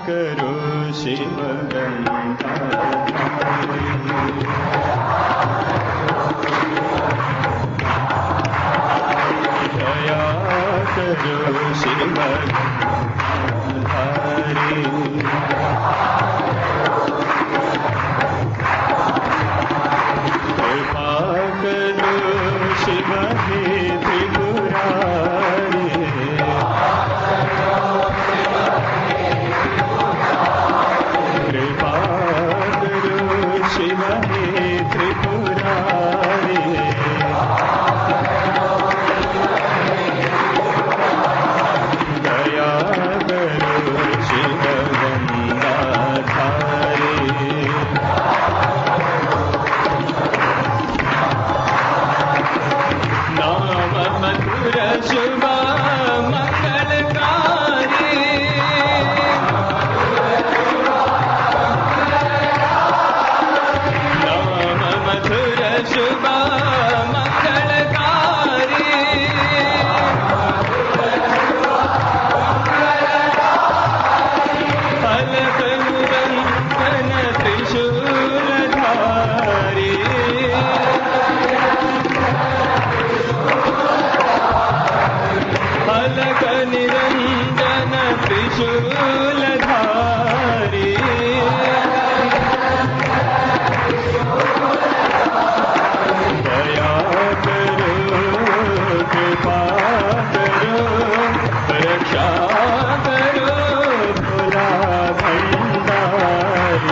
करो शिव गंगा दया करो शिव गंगाधारी कृपा करो शिव हे त्रिपुरारी कृपा करो शिव हे त्रिपुरारी दया करो शिव गंगाधारी नाम मधुर शुभ मंगलकारी नाम मधुर शुभ मंगलकारी फलक निरंजन त्रिशूलधारी फलक निरंजन त्रिशूलधारी दया करो कृपा करो रक्षा करो Bhola Bhandari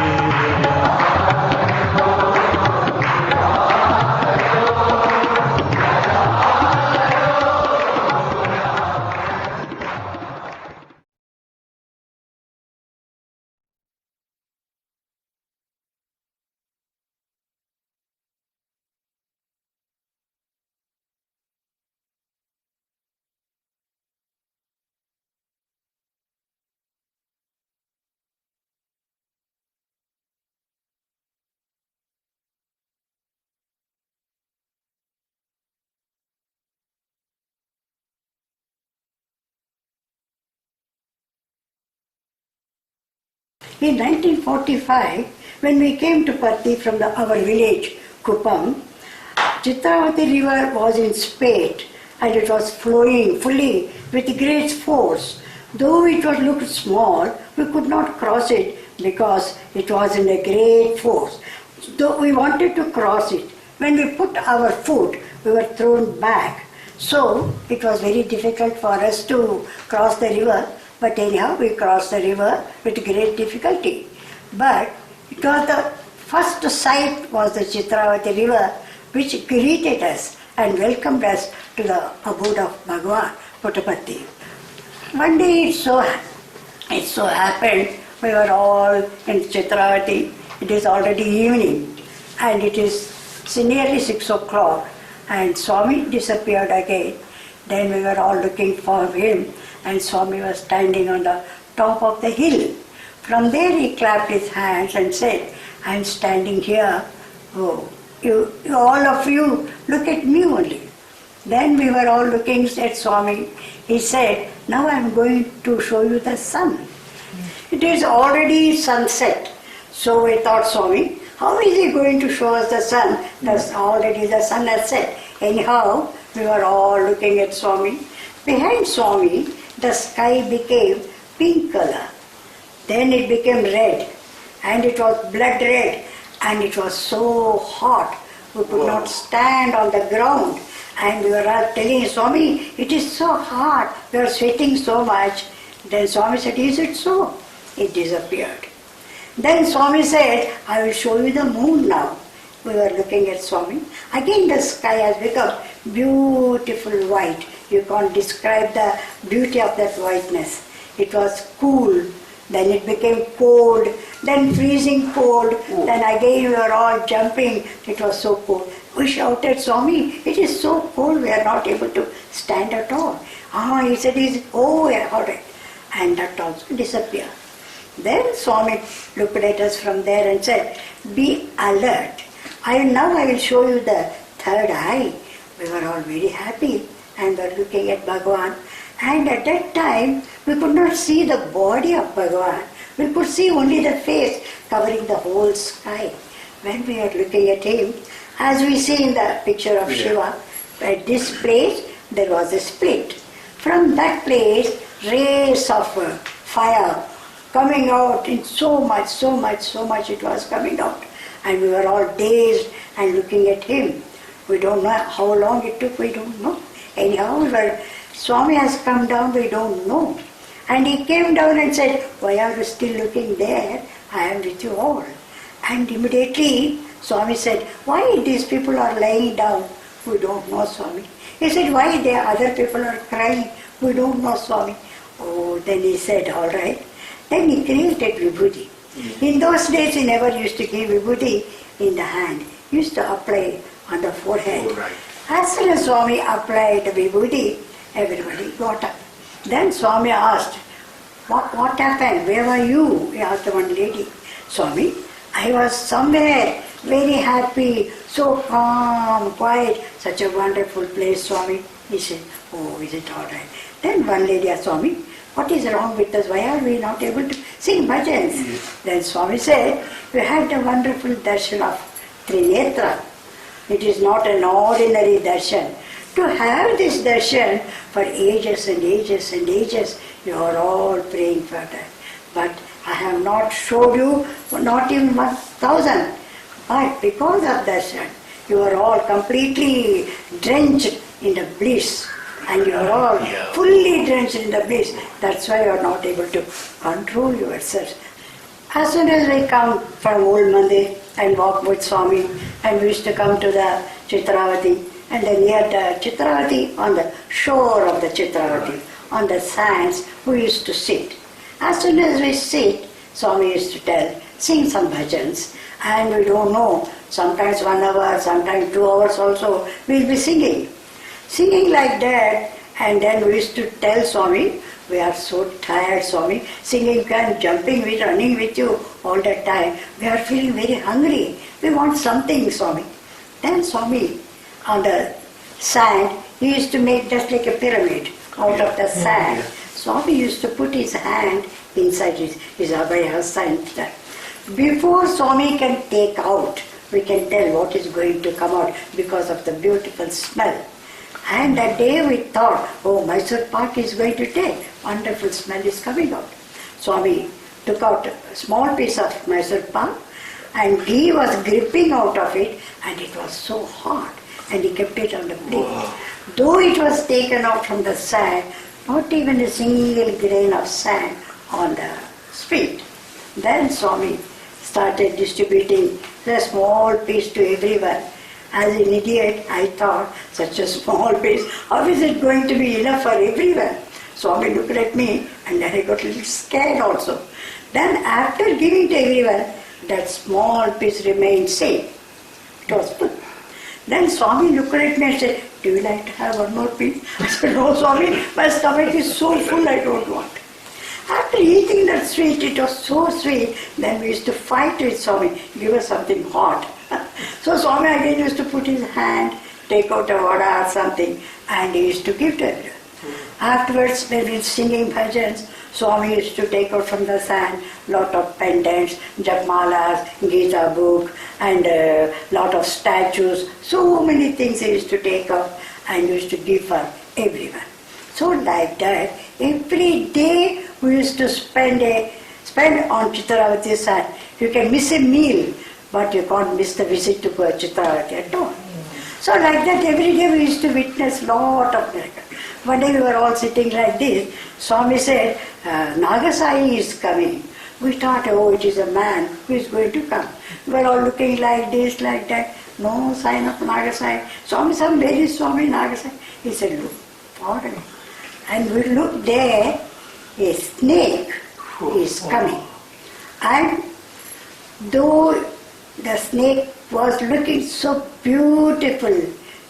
In 1945, when we came to Puttaparthi from our village, Kuppam, Chitravathi river was in spate and it was flowing fully with great force. Though it was looked small, we could not cross it because it was in a great force. Though we wanted to cross it, when we put our foot, we were thrown back. So it was very difficult for us to cross the river. But anyhow, we crossed the river with great difficulty. But it was the first sight was the Chitravathi river, which greeted us and welcomed us to the abode of Bhagavan, Puttaparthi. One day it so happened, we were all in Chitravathi. It is already evening and it is nearly 6 o'clock and Swami disappeared again. Then we were all looking for him and Swami was standing on the top of the hill. From there he clapped his hands and said, I am standing here. Oh, you all of you look at me only. Then we were all looking at Swami. He said, now I am going to show you the sun. It is already sunset. So we thought, Swami, how is he going to show us the sun? That's already the sun has set. Anyhow, we were all looking at Swami. Behind Swami, the sky became pink color. Then it became red, and it was blood red, and it was so hot. We could not stand on the ground. And we were all telling Swami, it is so hot, we are sweating so much. Then Swami said, is it so? It disappeared. Then Swami said, I will show you the moon now. We were looking at Swami. Again the sky has become beautiful white. You can't describe the beauty of that whiteness. It was cool, then it became cold, then freezing cold, then again we were all jumping. It was so cold. We shouted, Swami, it is so cold, we are not able to stand at all. He said, yeah, all right. And that also disappeared. Then Swami looked at us from there and said, be alert. Now I will show you the third eye. We were all very happy and were looking at Bhagavan. And at that time, we could not see the body of Bhagavan. We could see only the face covering the whole sky. When we are looking at him, as we see in the picture of Shiva, at this place there was a split. From that place, rays of fire coming out in so much it was coming out. And we were all dazed and looking at him. We don't know how long it took, we don't know. Anyhow, Swami has come down, we don't know. And he came down and said, why are you still looking there? I am with you all. And immediately Swami said, why these people are lying down? We don't know, Swami. He said, why the other people are crying? We don't know, Swami. Oh, then he said, all right. Then he created vibhuti. In those days he never used to give vibhuti in the hand. He used to apply on the forehead. Oh, right. As soon as Swami applied vibhuti, everybody got up. Then Swami asked, what happened? Where were you? He asked one lady. Swami, I was somewhere very happy, so calm, quiet, such a wonderful place, Swami. He said, oh, is it all right? Then one lady asked, Swami, what is wrong with us? Why are we not able to sing bhajans? Yes. Then Swami said, we had a wonderful darshan of Trinetra. It is not an ordinary darshan. To have this darshan for ages and ages and ages, you are all praying for that. But I have not showed you, not even 1,000. But because of darshan, you are all completely drenched in the bliss. And you are all fully drenched in the bliss. That's why you are not able to control yourself. As soon as we come from old Mandir and walk with Swami, and we used to come to the Chitravathi, and then near the Chitravathi, on the shore of the Chitravathi, on the sands, we used to sit. As soon as we sit, Swami used to tell, sing some bhajans, and we don't know, sometimes 1 hour, sometimes 2 hours also, we'll be singing. Singing like that, and then we used to tell Swami, we are so tired, Swami, singing and jumping, running with you all the time. We are feeling very hungry. We want something, Swami. Then Swami, on the sand, he used to make just like a pyramid out of the sand. Swami used to put his hand inside his abhaya sign. Before Swami can take out, we can tell what is going to come out because of the beautiful smell. And that day we thought, oh, Mysore Pak is going to take. Wonderful smell is coming out. Swami took out a small piece of Mysore Pak and he was gripping out of it, and it was so hot, and he kept it on the plate. Wow. Though it was taken out from the sand, not even a single grain of sand on the street. Then Swami started distributing a small piece to everyone. As an idiot, I thought, such a small piece, how is it going to be enough for everyone? Swami looked at me, and then I got a little scared also. Then after giving to everyone, that small piece remained safe. It was full. Then Swami looked at me and said, do you like to have one more piece? I said, no, Swami, my stomach is so full, I don't want. After eating that sweet, it was so sweet, then we used to fight with Swami, give us something hot. So Swami again used to put his hand, take out a vada or something, and he used to give to everyone. Afterwards, when we were singing bhajans, Swami used to take out from the sand lot of pendants, japmalas, Gita book, and lot of statues. So many things he used to take out and used to give for everyone. So like that, every day we used to spend on Chitravathi sand. You can miss a meal, but you can't miss the visit to Chitravathi at all. So like that, every day we used to witness lot of miracles. One day we were all sitting like this. Swami said, Nagasai is coming. We thought, oh, it is a man who is going to come. We were all looking like this, like that. No sign of Nagasai. Swami said, where is Swami Nagasai? He said, look, far away. And we looked there, a snake is coming. And though the snake was looking so beautiful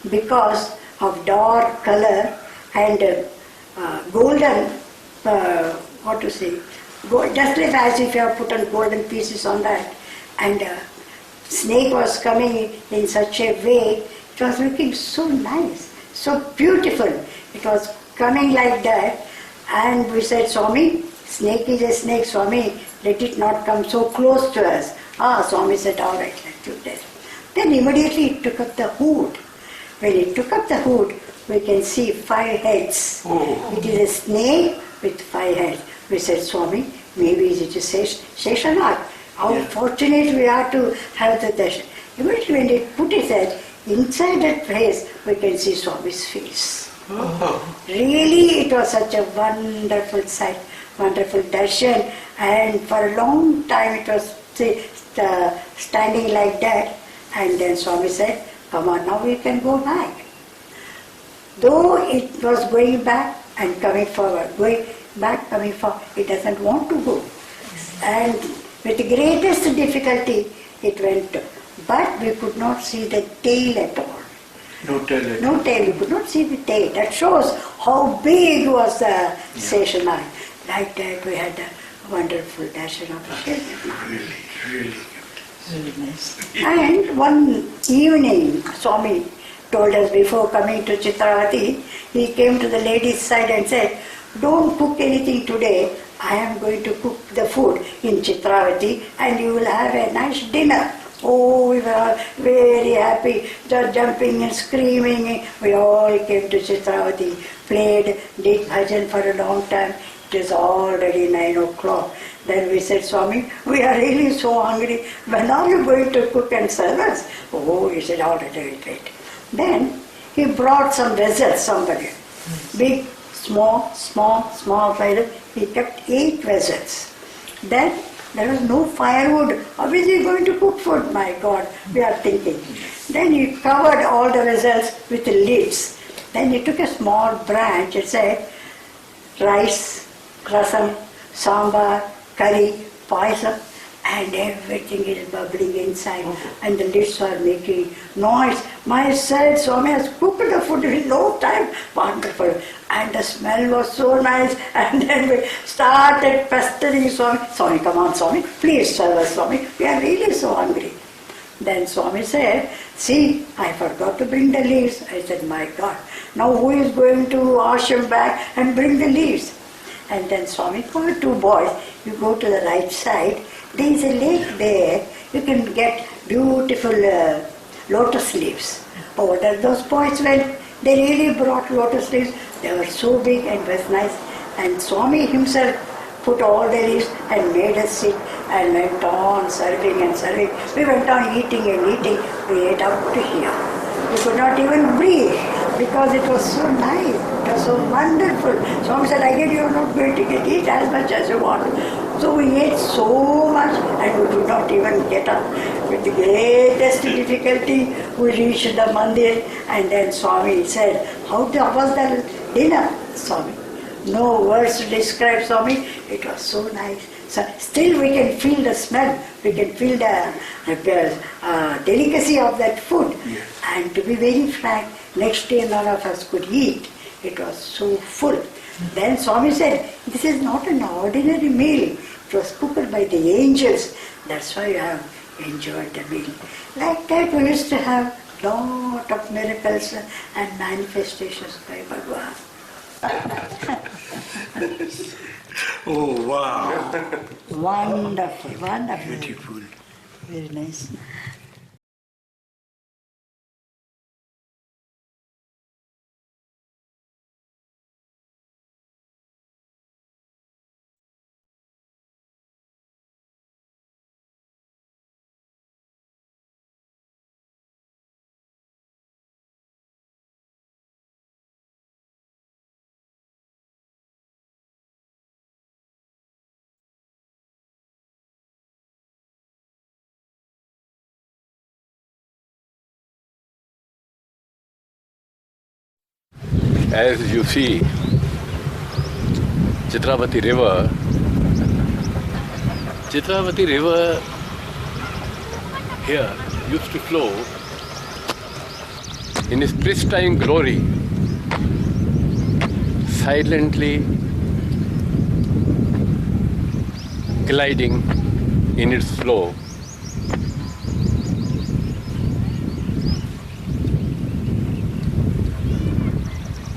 because of dark color and golden, just like as if you have put on golden pieces on that. And snake was coming in such a way, it was looking so nice, so beautiful. It was coming like that. And we said, Swami, snake is a snake, Swami, let it not come so close to us. Ah, Swami said, all right, let you there. Then immediately it took up the hood. When it took up the hood, we can see 5 heads. Oh. It is a snake with 5 heads. We said, Swami, maybe it is Sheshanath. How fortunate we are to have the darshan. Immediately when it put its head, inside that place, we can see Swami's face. Oh. Really, it was such a wonderful sight, wonderful darshan, and for a long time it was standing like that, and then Swami said, come on, now we can go back. Though it was going back and coming forward, going back, coming forward, it doesn't want to go. And with the greatest difficulty, it went. But we could not see the tail at all. No tail. No tail, we could not see the tail. That shows how big was the Seshanath. Like that, we had a wonderful darshan of the Really. Very nice. And one evening, Swami told us before coming to Chitravathi, he came to the lady's side and said, don't cook anything today. I am going to cook the food in Chitravathi and you will have a nice dinner. Oh, we were all very happy, just jumping and screaming. We all came to Chitravathi, played, did bhajan for a long time. It was already 9 o'clock. Then we said, Swami, we are really so hungry. When are you going to cook and serve us? Oh, he said, all right, wait. Then he brought some vessels, somebody. Big, small vessels. He kept 8 vessels. Then there was no firewood. How is he going to cook food? My God, we are thinking. Then he covered all the vessels with the lids. Then he took a small branch and said, rice, rasam, sambar, curry, payasam, and everything is bubbling inside. And the lids are making noise. My son, Swami has cooked the food in no time. Wonderful. And the smell was so nice. And then we started pestering Swami. Swami, come on, Swami. Please serve us, Swami. We are really so hungry. Then Swami said, see, I forgot to bring the leaves. I said, my God, now who is going to ashram back and bring the leaves? And then Swami called 2 boys. You go to the right side. There is a lake there. You can get beautiful lotus leaves. Oh, those boys went. They really brought lotus leaves. They were so big and was nice. And Swami himself put all the leaves and made us sit and went on serving and serving. We went on eating and eating. We ate up to here. We could not even breathe because it was so nice. It was so wonderful. Swami said, I guess you are not going to eat as much as you want. So we ate so much and we could not even get up. With the greatest difficulty, we reached the mandir and then Swami said, how was the dinner, Swami? No words to describe, Swami. It was so nice. So still we can feel the smell. We can feel the delicacy of that food. Yes. And to be very frank, next day none of us could eat. It was so full. Then Swami said, this is not an ordinary meal. It was cooked by the angels. That's why you have enjoyed the meal. Like that we used to have lot of miracles and manifestations by Bhagavan. Oh, wow. Wonderful. Beautiful. Very nice. As you see, Chitravathi river here used to flow in its pristine glory, silently gliding in its flow.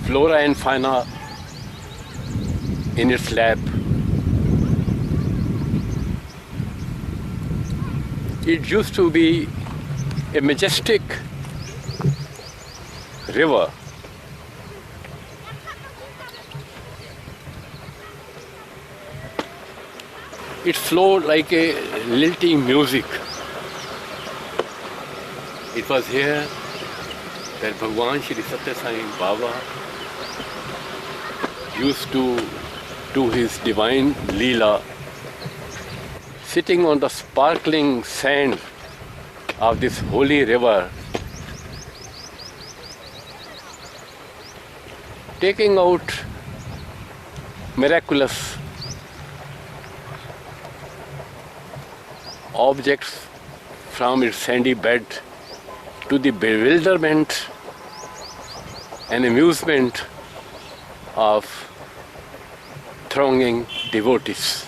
Flora and fauna in its lap, it used to be a majestic river. It flowed like a lilting music. It was here that Bhagwan Shri Sathya Sai Baba used to do his divine Leela, sitting on the sparkling sand of this holy river, taking out miraculous objects from its sandy bed to the bewilderment and amusement of thronging devotees.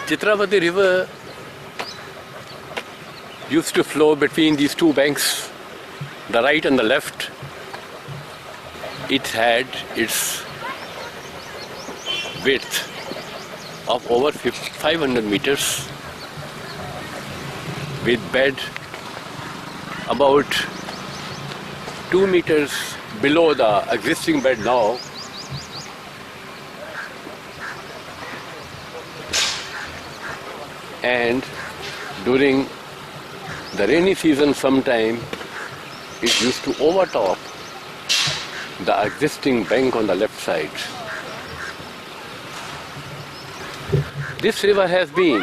Chitravathi river used to flow between these two banks, the right and the left. It had its width of over 500 meters, with bed about 2 meters below the existing bed now. And during the rainy season sometime, it used to overtop the existing bank on the left side. This river has been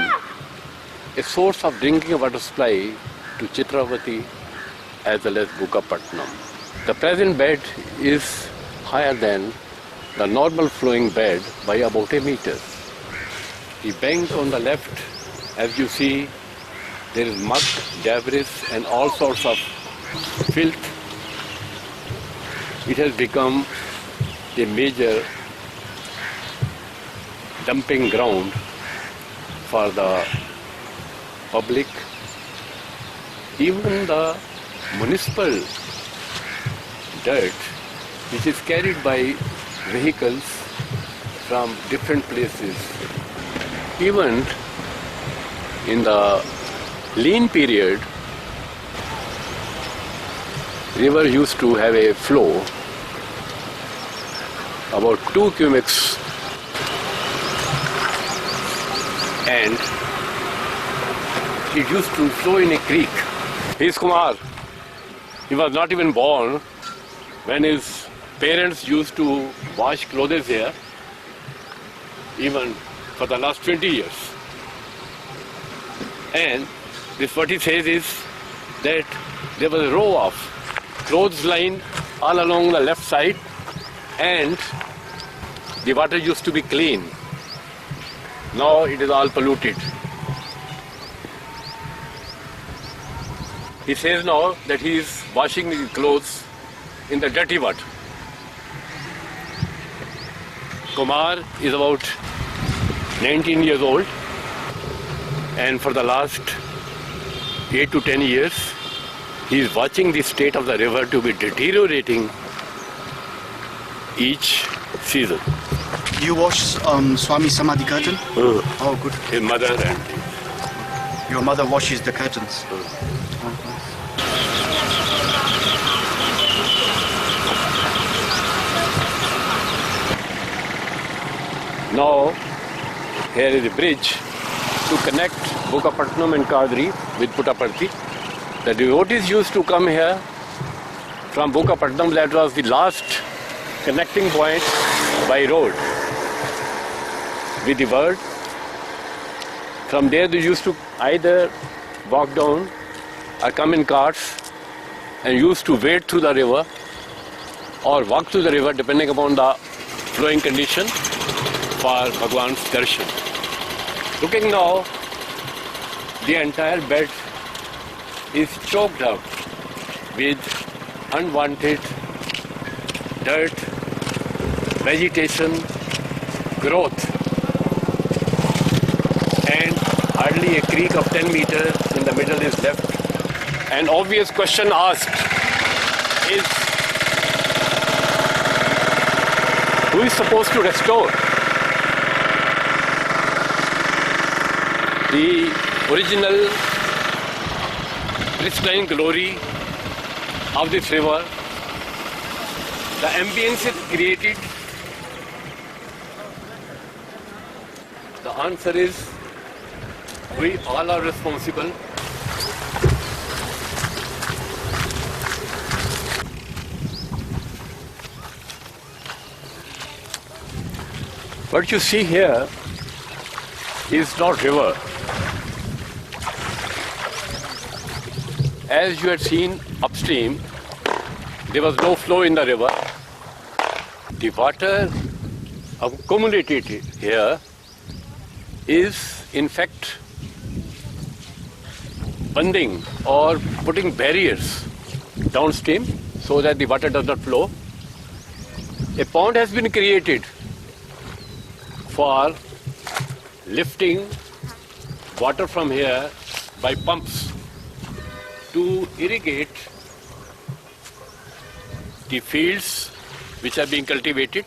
a source of drinking water supply to Chitravathi as well as Puttaparthi. The present bed is higher than the normal flowing bed by about a meter. The bank on the left, as you see, there is mud, debris and all sorts of filth. It has become a major dumping ground for the public. Even the municipal dirt, which is carried by vehicles from different places. Even in the lean period, river used to have a flow about 2 cubics, and it used to flow in a creek. He is Kumar. He was not even born when his parents used to wash clothes here, even for the last 20 years. And this what he says is that there was a row of clothesline all along the left side, and the water used to be clean. Now it is all polluted. He says now that he is washing his clothes in the dirty water. Kumar is about 19 years old, and for the last 8 to 10 years, he is watching the state of the river to be deteriorating each season. Do you wash Swami Samadhi curtain? Oh, good. His mother and Your mother washes the curtains. now here is a bridge to connect Puttaparthi and Kadri with Puttaparthi. The devotees used to come here from Puttaparthi. That was the last connecting point by road with the world. From there they used to either walk down or come in carts and used to wade through the river or walk through the river depending upon the flowing condition for Bhagwan's darshan. Looking now, the entire bed is choked up with unwanted dirt, vegetation, growth, and hardly a creek of 10 meters in the middle is left. An obvious question asked is, who is supposed to restore? the original pristine glory of this river, the ambience is created. The answer is we all are responsible. What you see here is not river. As you had seen upstream, there was no flow in the river. The water accumulated here is in fact bunding or putting barriers downstream so that the water does not flow. A pond has been created for lifting water from here by pumps to irrigate the fields which are being cultivated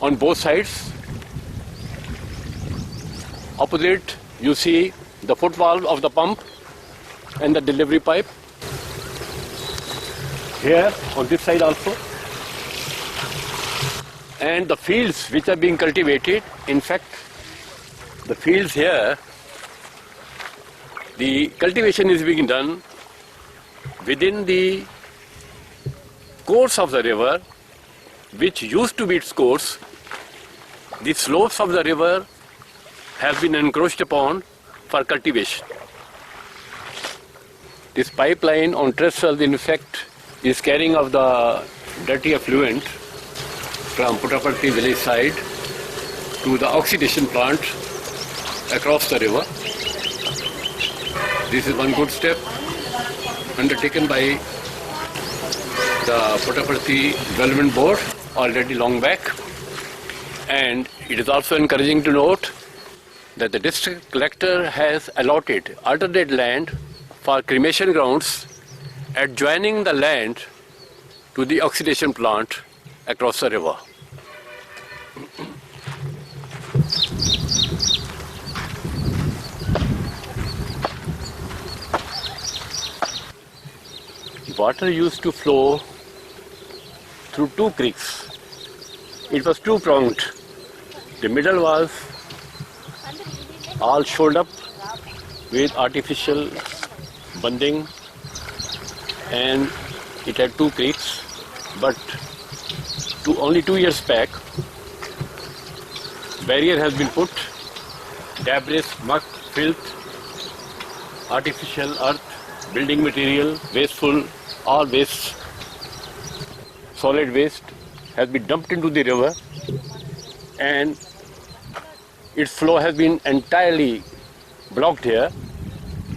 on both sides. Opposite, you see the footwall of the pump and the delivery pipe. Here, on this side also. And the fields which are being cultivated, in fact, the fields here, the cultivation is being done within the course of the river, which used to be its course. The slopes of the river have been encroached upon for cultivation. This pipeline on trestle, in fact, is carrying of the dirty effluent from Puttaparthi village side to the oxidation plant across the river. This is one good step undertaken by the Puttaparthi Development Board already long back. And it is also encouraging to note that the district collector has allotted alternate land for cremation grounds adjoining the land to the oxidation plant across the river. Water used to flow through two creeks. It was two-pronged. The middle was all shored up with artificial bunding, and it had two creeks. But only 2 years back, barrier has been put, debris, muck, filth, artificial earth, building material, wasteful, all waste, solid waste has been dumped into the river, and its flow has been entirely blocked here.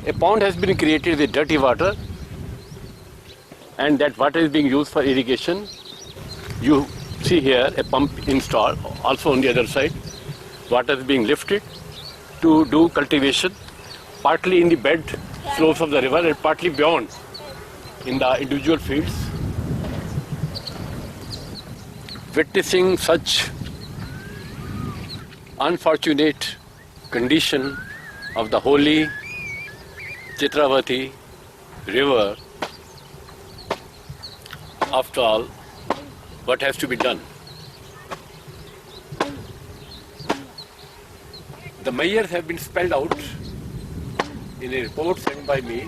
A pond has been created with dirty water, and that water is being used for irrigation. You see here a pump installed, also on the other side. Water is being lifted to do cultivation, partly in the bed slopes of the river and partly beyond in the individual fields. Witnessing such unfortunate condition of the holy Chitravathi river, after all, what has to be done? The measures have been spelled out in a report sent by me,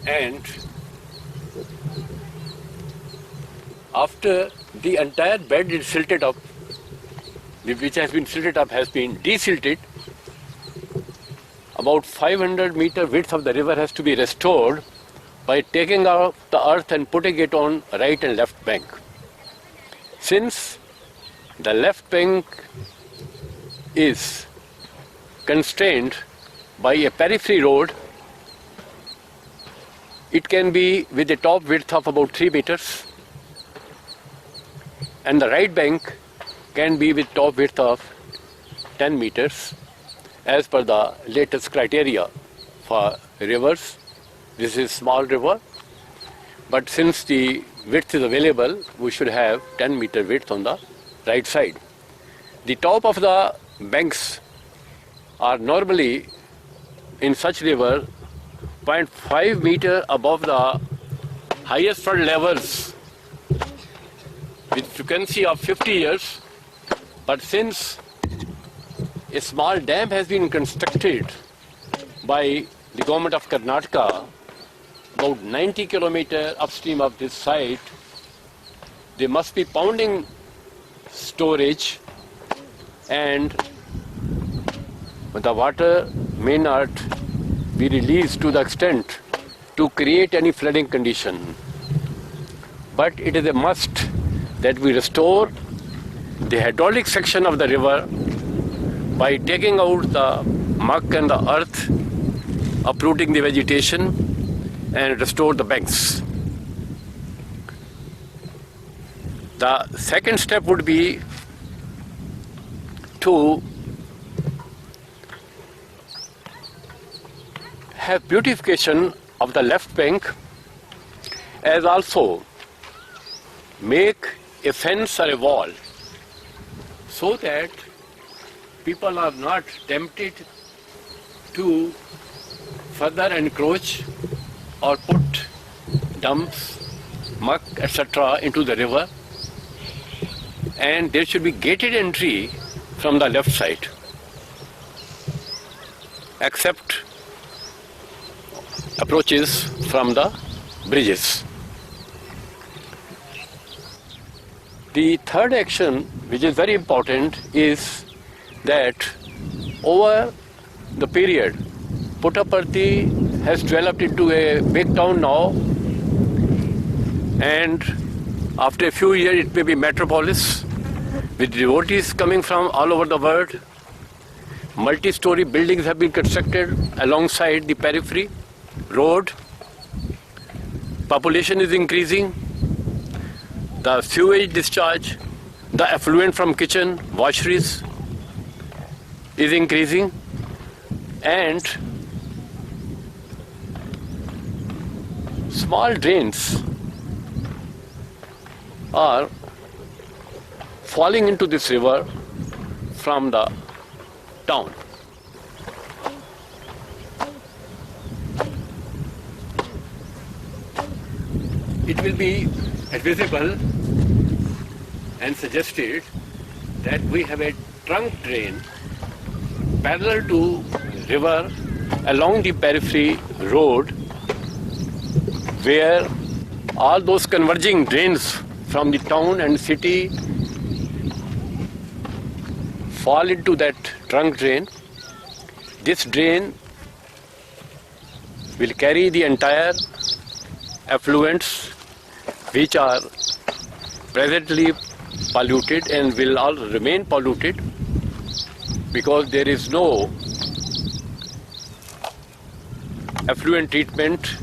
and after the entire bed is silted up, which has been silted up has been desilted, about 500 meter width of the river has to be restored by taking out the earth and putting it on right and left bank. Since the left bank is constrained by a periphery road, it can be with a top width of about 3 meters, and the right bank can be with top width of 10 meters as per the latest criteria for rivers. This is small river, but since the width is available, we should have 10 meter width on the right side. The top of the banks are normally in such river 0.5 meter above the highest flood levels with frequency of 50 years. But since a small dam has been constructed by the government of Karnataka about 90 kilometers upstream of this site, they must be pounding storage, and the water may not be released to the extent to create any flooding condition. But it is a must that we restore the hydraulic section of the river by taking out the muck and the earth, uprooting the vegetation, and restore the banks. The second step would be to have beautification of the left bank, as also make a fence or a wall so that people are not tempted to further encroach or put dumps, muck, etc. into the river, and there should be gated entry from the left side, except approaches from the bridges. The third action, which is very important, is that over the period, Puttaparthi has developed into a big town now, and after a few years it may be metropolis with devotees coming from all over the world. Multi-story buildings have been constructed alongside the periphery road. Population is increasing. The sewage discharge, the effluent from kitchen, washeries is increasing, and small drains are falling into this river from the town. It will be advisable and suggested that we have a trunk drain parallel to river along the periphery road, where all those converging drains from the town and city fall into that trunk drain. This drain will carry the entire effluents which are presently polluted and will all remain polluted, because there is no effluent treatment,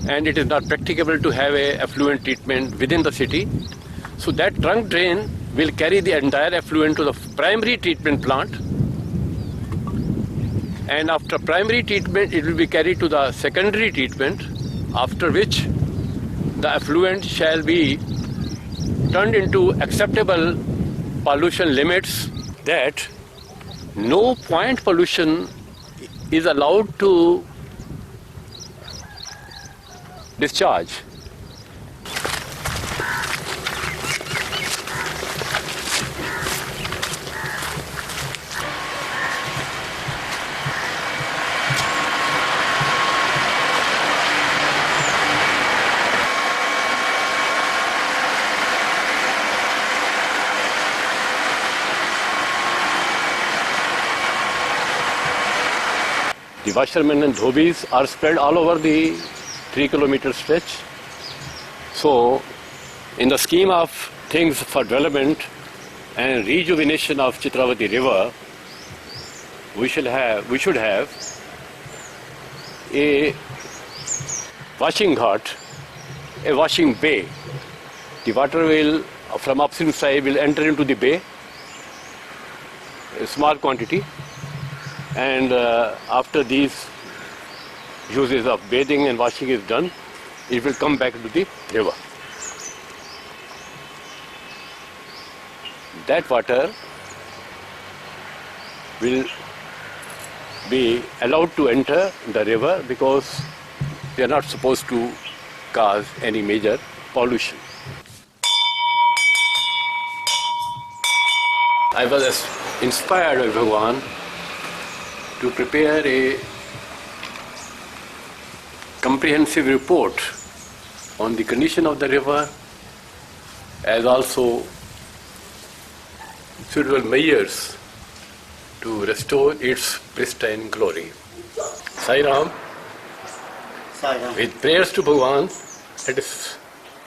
and it is not practicable to have a effluent treatment within the city. So that trunk drain will carry the entire effluent to the primary treatment plant, and after primary treatment it will be carried to the secondary treatment, after which the effluent shall be turned into acceptable pollution limits, that no point pollution is allowed to discharge. The washermen and dhobis are spread all over the 3-kilometer stretch. So, in the scheme of things for development and rejuvenation of Chitravathi river, we should have a washing ghat, a washing bay. The water will, from upstream side, will enter into the bay, a small quantity, and after these uses of bathing and washing is done, it will come back to the river. That water will be allowed to enter the river because they are not supposed to cause any major pollution. I was inspired by Bhagavan to prepare a comprehensive report on the condition of the river, as also suitable measures to restore its pristine glory. Sai Ram, with prayers to Bhagavan at his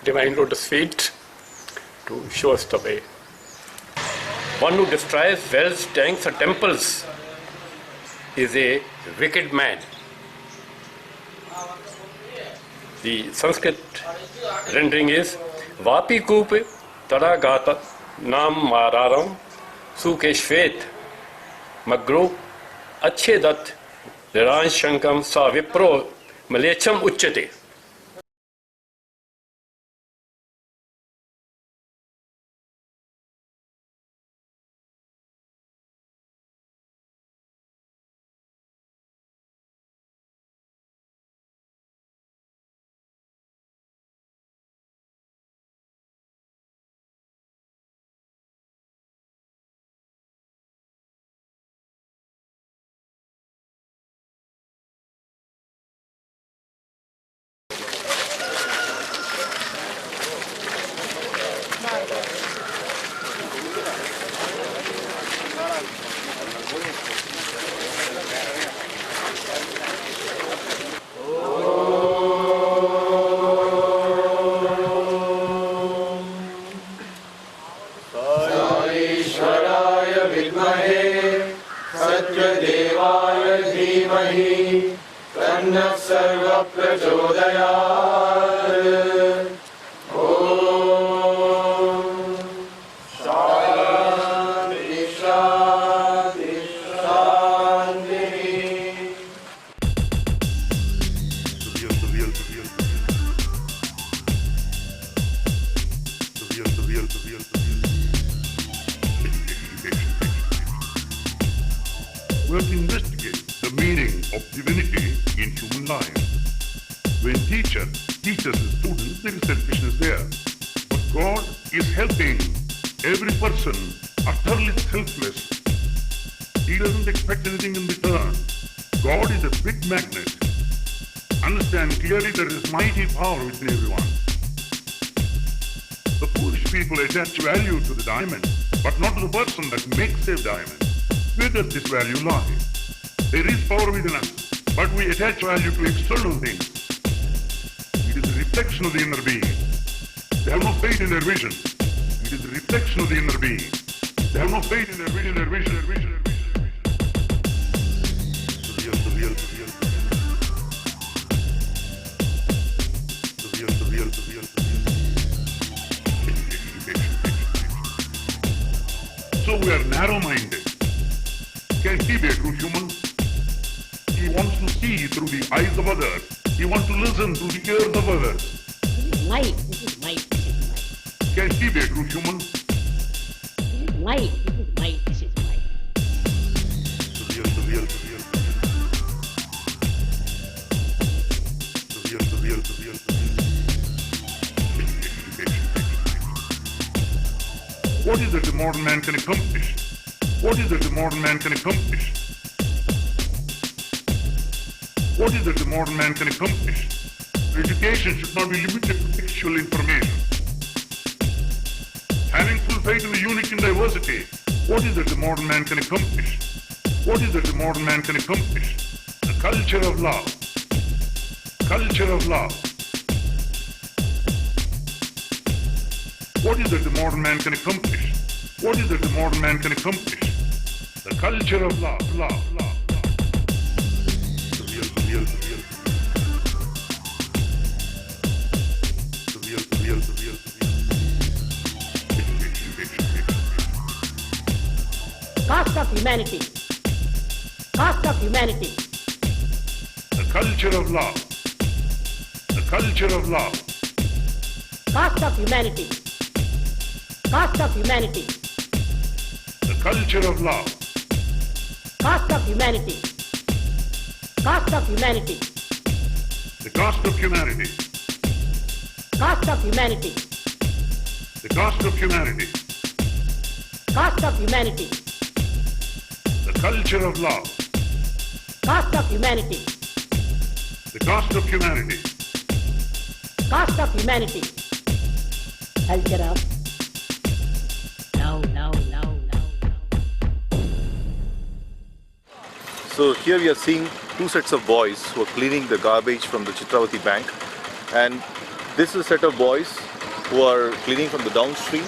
divine lotus feet to show us the way. One who destroys wells, tanks or temples is a wicked man. The Sanskrit rendering is Vapi Kupe Tadagata Nam Mararam Sukeshvet Magro Achedat Niran Shankam Sa Vipro Malecham Uchate. We have to investigate the meaning of divinity in human life. When teacher teaches a student, there is selfishness there. But God is helping every person utterly selfless. He doesn't expect anything in return. God is a big magnet. Understand clearly there is mighty power within everyone. The foolish people attach value to the diamond, but not to the person that makes a diamond. Where does this value lie? There is power within us, but we attach value to external things. It is a reflection of the inner being. They have no faith in their vision. It is a reflection of the inner being. They have no faith in their vision, The real. So we are narrow-minded. Can he be a true human? He wants to see through the eyes of others. He wants to listen through the ears of others. This is light. This is light. This is light. Can he be a true human? This is light. This is light. This is light. The real. What is it the modern man can accomplish? What is it the modern man can accomplish? What is it the modern man can accomplish? Education should not be limited to textual information. Having full faith in the unity and diversity, what is it the modern man can accomplish? What is it the modern man can accomplish? The culture of love. Culture of love. What is it the modern man can accomplish? What is it the modern man can accomplish? The culture of love. The real. Cost of humanity. Cost of humanity. The culture of love. The culture of love. Cost of humanity. Cost of humanity. The culture of love. Cost of humanity. Cost of humanity. The cost of humanity. Cost of humanity. The cost of humanity. Cost of humanity. The culture of love. Cost of humanity. The cost of humanity. Cost of humanity. Culture of now. So here we are seeing two sets of boys who are cleaning the garbage from the Chitravathi bank, and this is a set of boys who are cleaning from the downstream,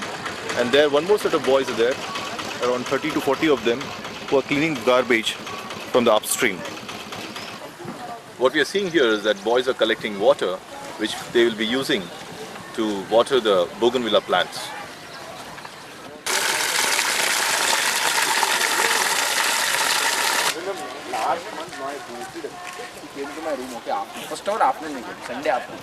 and there one more set of boys are there, around 30 to 40 of them, who are cleaning garbage from the upstream. What we are seeing here is that boys are collecting water which they will be using to water the bougainvillea plants. First hour आपने नहीं किया Sunday आपने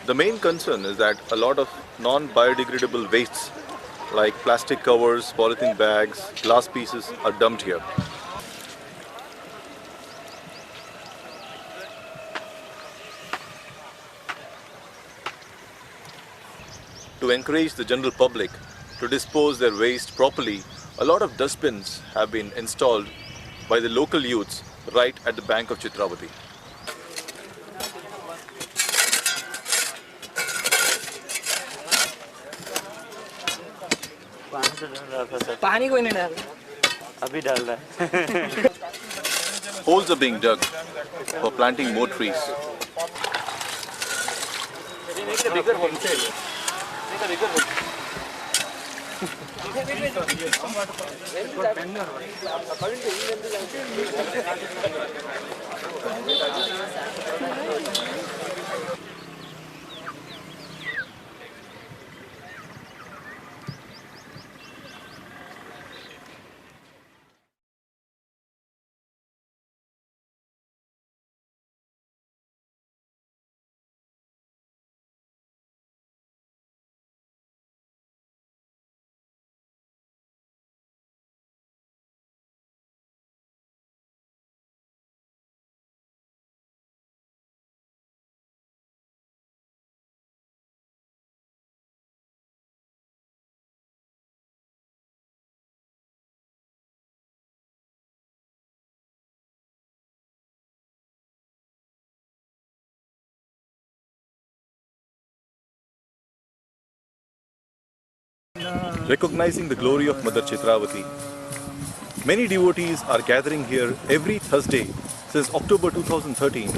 The main concern is that a lot of non-biodegradable wastes like plastic covers, polythene bags, glass pieces are dumped here. To encourage the general public to dispose their waste properly, a lot of dustbins have been installed by the local youths right at the bank of Chitravathi. पानी कोई नहीं डाल अभी डाल रहा है Holes are being dug for planting more trees. Recognizing the glory of Mother Chitravathi, many devotees are gathering here every Thursday since October 2013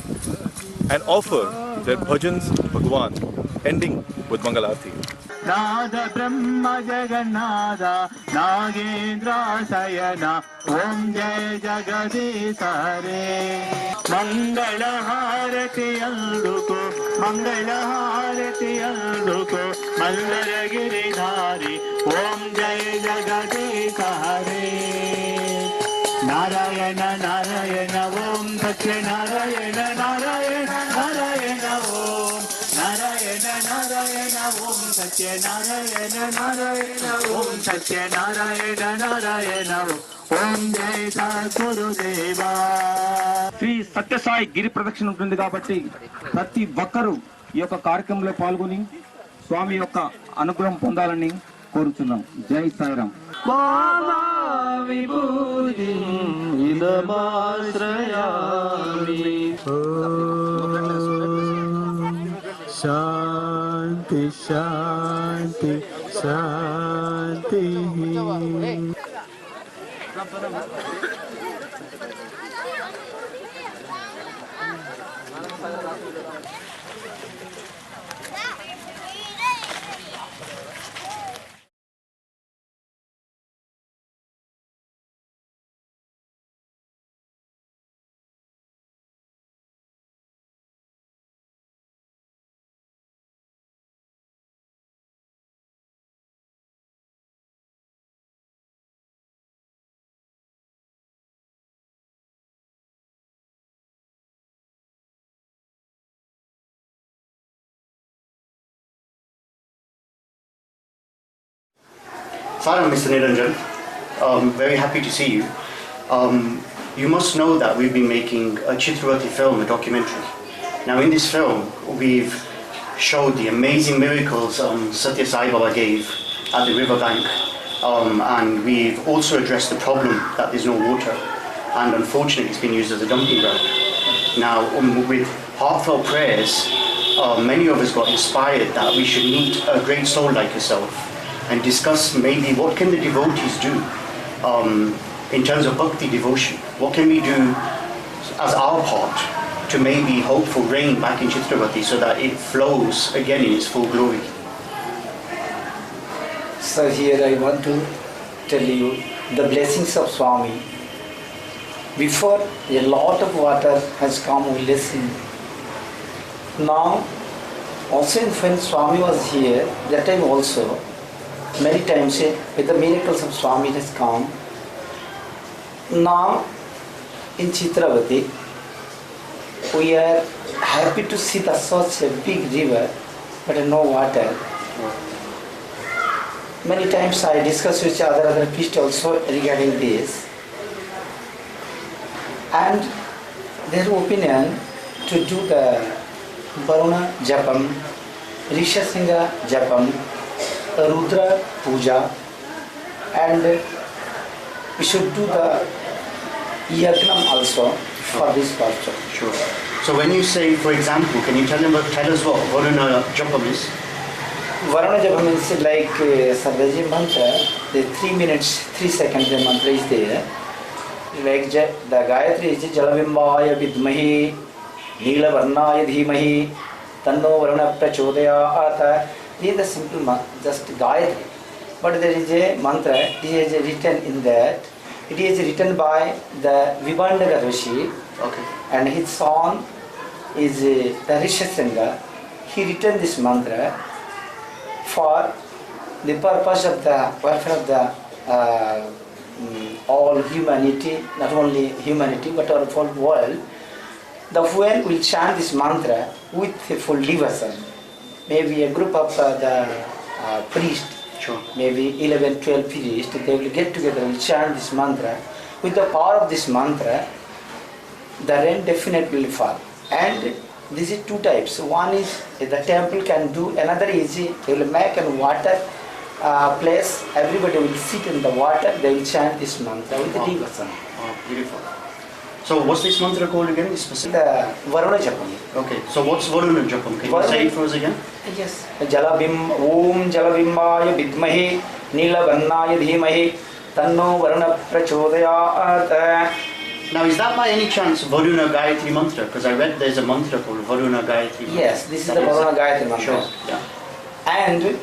and offer their bhajans to Bhagwan, ending with Mangalarti. Nada Brahma Jagannatha Nagendra Sayana Om Jai Jagadis Hare Mangala Harati Alluko Mangala Harati Alluko Mandara Giridhari Om Jai Jagadis Hare Narayana Narayana Om Sathya Narayana Narayana Narayana Om Narayana Narayana Om Sathya Narayana Narayana Om Sathya Narayana Narayana Om Jai Sadgurudeva. Shri Sathya Sai గిరి ప్రదక్షిణ ఉంటుంది కాబట్టి ప్రతి ఒక్కరూ ఈ యొక్క కార్యక్రమంలో పాల్గొని స్వామి యొక్క అనుగ్రహం పొందాలని కోరుతున్నాం. జై Sairam. Shanti Shanti Shanti. Saram, Mr. Niranjan. Very happy to see you. You must know that we've been making a Chitravathi film, a documentary. Now in this film, we've showed the amazing miracles Sathya Sai Baba gave at the riverbank. And we've also addressed the problem that there's no water. And unfortunately, it's been used as a dumping ground. Now, with heartfelt prayers, many of us got inspired that we should meet a great soul like yourself and discuss maybe what can the devotees do in terms of bhakti devotion. What can we do as our part to maybe hope for rain back in Chitravathi so that it flows again in its full glory? So here I want to tell you the blessings of Swami. Before, a lot of water has come, we listen. Now, also when Swami was here, that time also, many times with the miracles of Swami has come. Now, in Chitravathi, we are happy to see such a big river, but no water. Many times I discuss with other priests also regarding this. And their opinion to do the Varuna Japam, Rishasingha Japam, Rudra Puja, and we should do the Yagnam also for this purpose. Sure. So when you say, for example, can you tell us what Varuna Japam is? Varuna Japam is like Sardaji mantra, the 3 minutes, 3 seconds the mantra is there. Like the Gayatri is Jalabimbaya Vidmahi, Nila Varnaya Dhimahi, Tanno Varuna Prachodaya. This is the simple just Gayatri. But there is a mantra, it is written in that. It is written by the Vibandaka Rishi, and his son is the Rishasingha. He written this mantra for the purpose of the welfare of the all humanity, not only humanity but our whole world. The world will chant this mantra with full devotion. Maybe a group of the priests, maybe 11, 12 priests, they will get together and chant this mantra. With the power of this mantra, the rain definitely will fall. And this is two types. One is the temple can do, another is they will make a water place, everybody will sit in the water, they will chant this mantra with the devotion. Oh, beautiful. So what's this mantra called again? The Varuna Japam. Okay, so what's Varuna Japam? Can you say it for us again? Yes. Jalabim, Om Jalabimbaya Vidmahi, Nila Varnaya Dhimahi, Tanno Varuna Prachodaya. Now is that by any chance Varuna Gayatri mantra? Because I read there's a mantra called Varuna Gayatri mantra. Yes, this is the Varuna Gayatri mantra. Sure. Yeah. And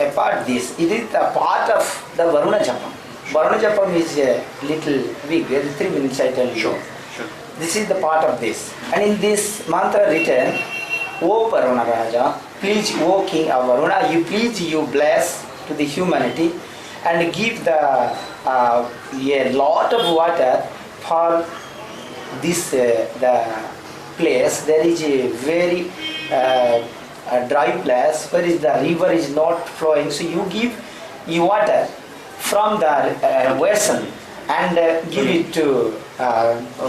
apart this, it is the part of the Varuna Japam. Varuna Japam is a little big, 3 minutes I tell you. Sure. This is the part of this. And in this mantra written, O Varuna Raja, please, O King of Varuna, you bless to the humanity and give the a lot of water for this the place. There is a very a dry place where is the river is not flowing, so you give water from the basin and give it to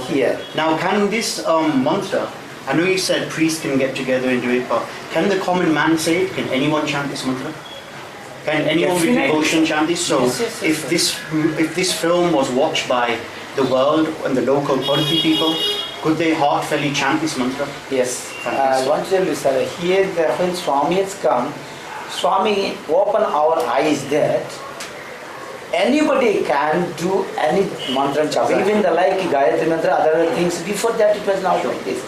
here. Now can this mantra, I know you said priests can get together and do it, but can the common man say it? Can anyone chant this mantra? Can anyone with devotion chant this? So yes, if this film was watched by the world and the local Puttaparthi people, could they heartfully chant this mantra? Yes. I want to tell you, sir, here when Swami has come, Swami open our eyes that anybody can do any mantra japa, even the like Gayatri mantra, other things. Before that it was not like this.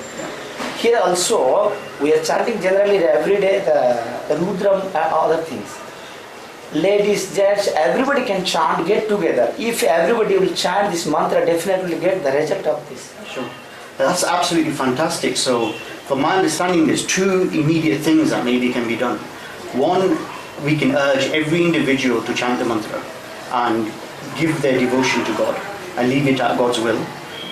Here also we are chanting generally every day the Rudram and other things. Ladies, gents, everybody can chant, get together. If everybody will chant this mantra, definitely will get the result of this. Sure. That's absolutely fantastic. So, from my understanding, there's two immediate things that maybe can be done. One, we can urge every individual to chant the mantra and give their devotion to God and leave it at God's will,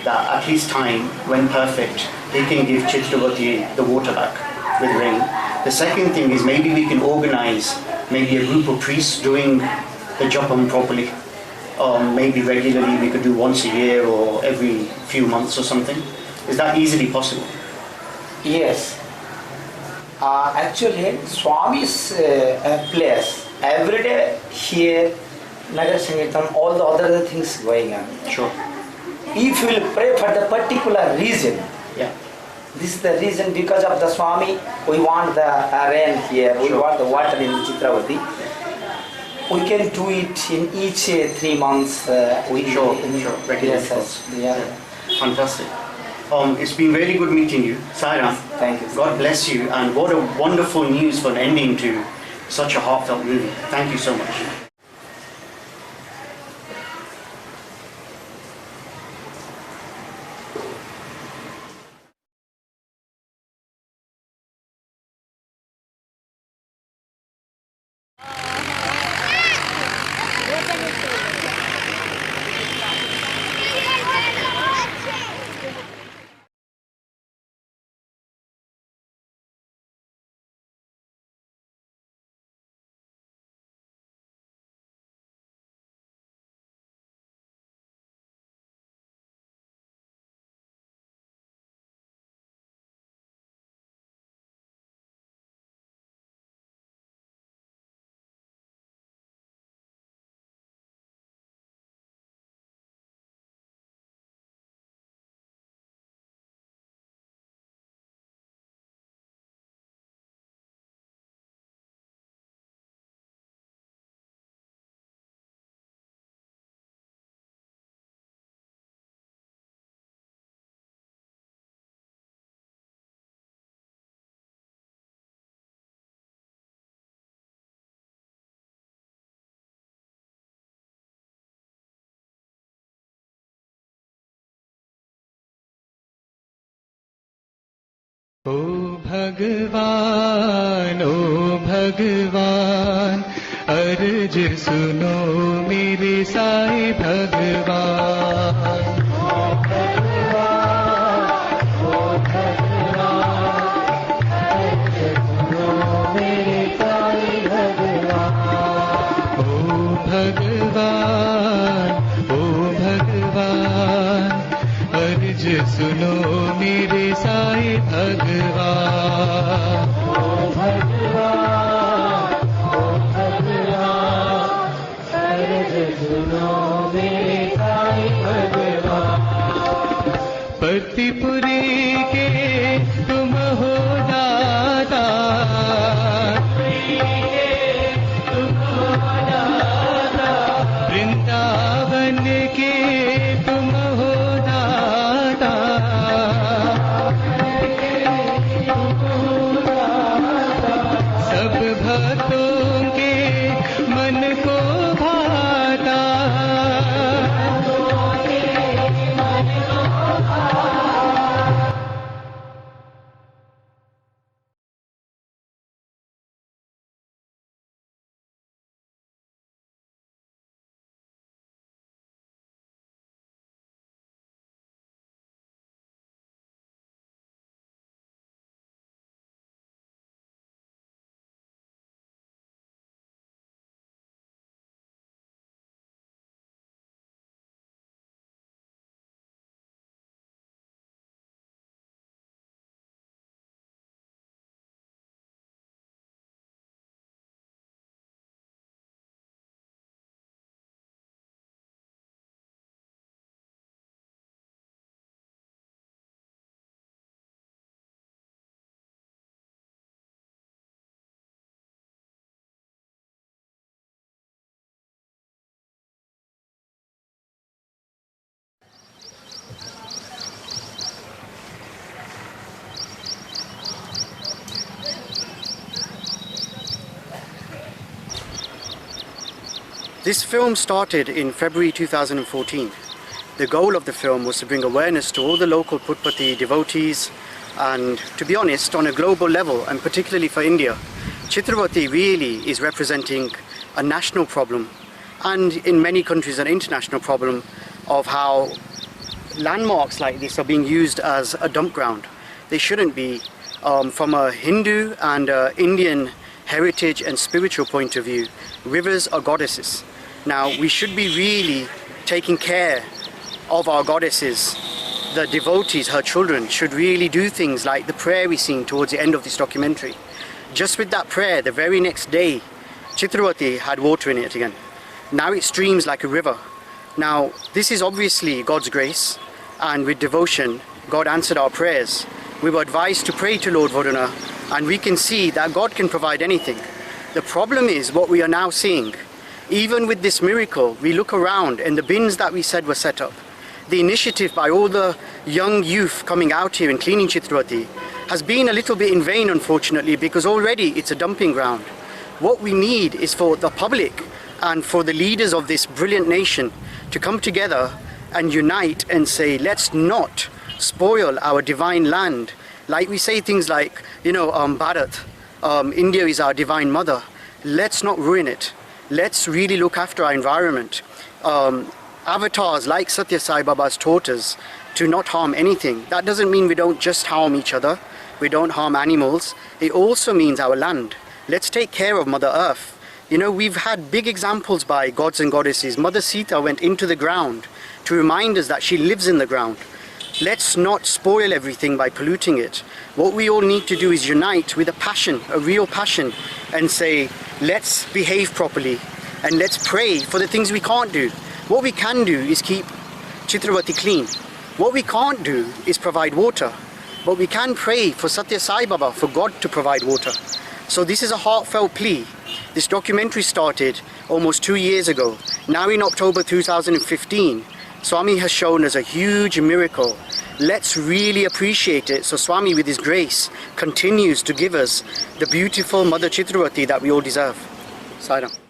that at his time, when perfect, he can give Chitravathi the water back with rain. The second thing is maybe we can organize maybe a group of priests doing the japam properly. Maybe regularly, we could do once a year or every few months or something. Is that easily possible? Yes. Actually, Swami's place, every day here, Nagar Sankirtan, all the other things going on. Sure. If you will pray for the particular reason, Yeah. this is the reason because of the Swami, we want the rain here, we want the water in Chitravati. We can do it in each 3 months. Sure. Regular Yeah. Fantastic. It's been very good meeting you, Sairam. Thank you. God bless you, and what a wonderful news for an ending to such a heartfelt movie. Thank you so much. ओ भगवान अर्ज सुनो मेरे साईं भगवान। ओ भगवान अर्ज सुनो मेरे साईं भगवान। ओ भगवान अर्ज सुनो मेरे साईं भगवान। ओ भगवान अर्ज सुनो मेरे साईं भगवान। पतिपुरी के तुम हो दाता, वृंदावन के तुम हो दाता, सब भक्तों के मन को भाता। This film started in February 2014. The goal of the film was to bring awareness to all the local Puttaparthi devotees, and to be honest, on a global level, and particularly for India, Chitravathi really is representing a national problem, and in many countries an international problem, of how landmarks like this are being used as a dump ground. They shouldn't be. From a Hindu and Indian heritage and spiritual point of view, rivers are goddesses. Now, we should be really taking care of our goddesses. The devotees, her children, should really do things like the prayer we sing towards the end of this documentary. Just with that prayer, the very next day, Chitravathi had water in it again. Now it streams like a river. Now, this is obviously God's grace, and with devotion, God answered our prayers. We were advised to pray to Lord Varuna, and we can see that God can provide anything. The problem is what we are now seeing. Even with this miracle, we look around and the bins that we said were set up, the initiative by all the young youth coming out here and cleaning Chitravathi has been a little bit in vain, unfortunately, because already it's a dumping ground. What we need is for the public and for the leaders of this brilliant nation to come together and unite and say, let's not spoil our divine land. Like we say things like, Bharat, India is our divine mother. Let's not ruin it. Let's really look after our environment. Avatars like Sathya Sai Baba has taught us to not harm anything. That doesn't mean we don't just harm each other. We don't harm animals. It also means our land. Let's take care of Mother Earth. We've had big examples by gods and goddesses. Mother Sita went into the ground to remind us that she lives in the ground. Let's not spoil everything by polluting it. What we all need to do is unite with a passion, a real passion, and say, let's behave properly and let's pray for the things we can't do. What we can do is keep Chitravathi clean. What we can't do is provide water. But we can pray for Sathya Sai Baba, for God to provide water. So this is a heartfelt plea. This documentary started almost 2 years ago. Now in October 2015, Swami has shown us a huge miracle. Let's really appreciate it so Swami with his grace continues to give us the beautiful Mother Chitravathi that we all deserve. Sai Ram.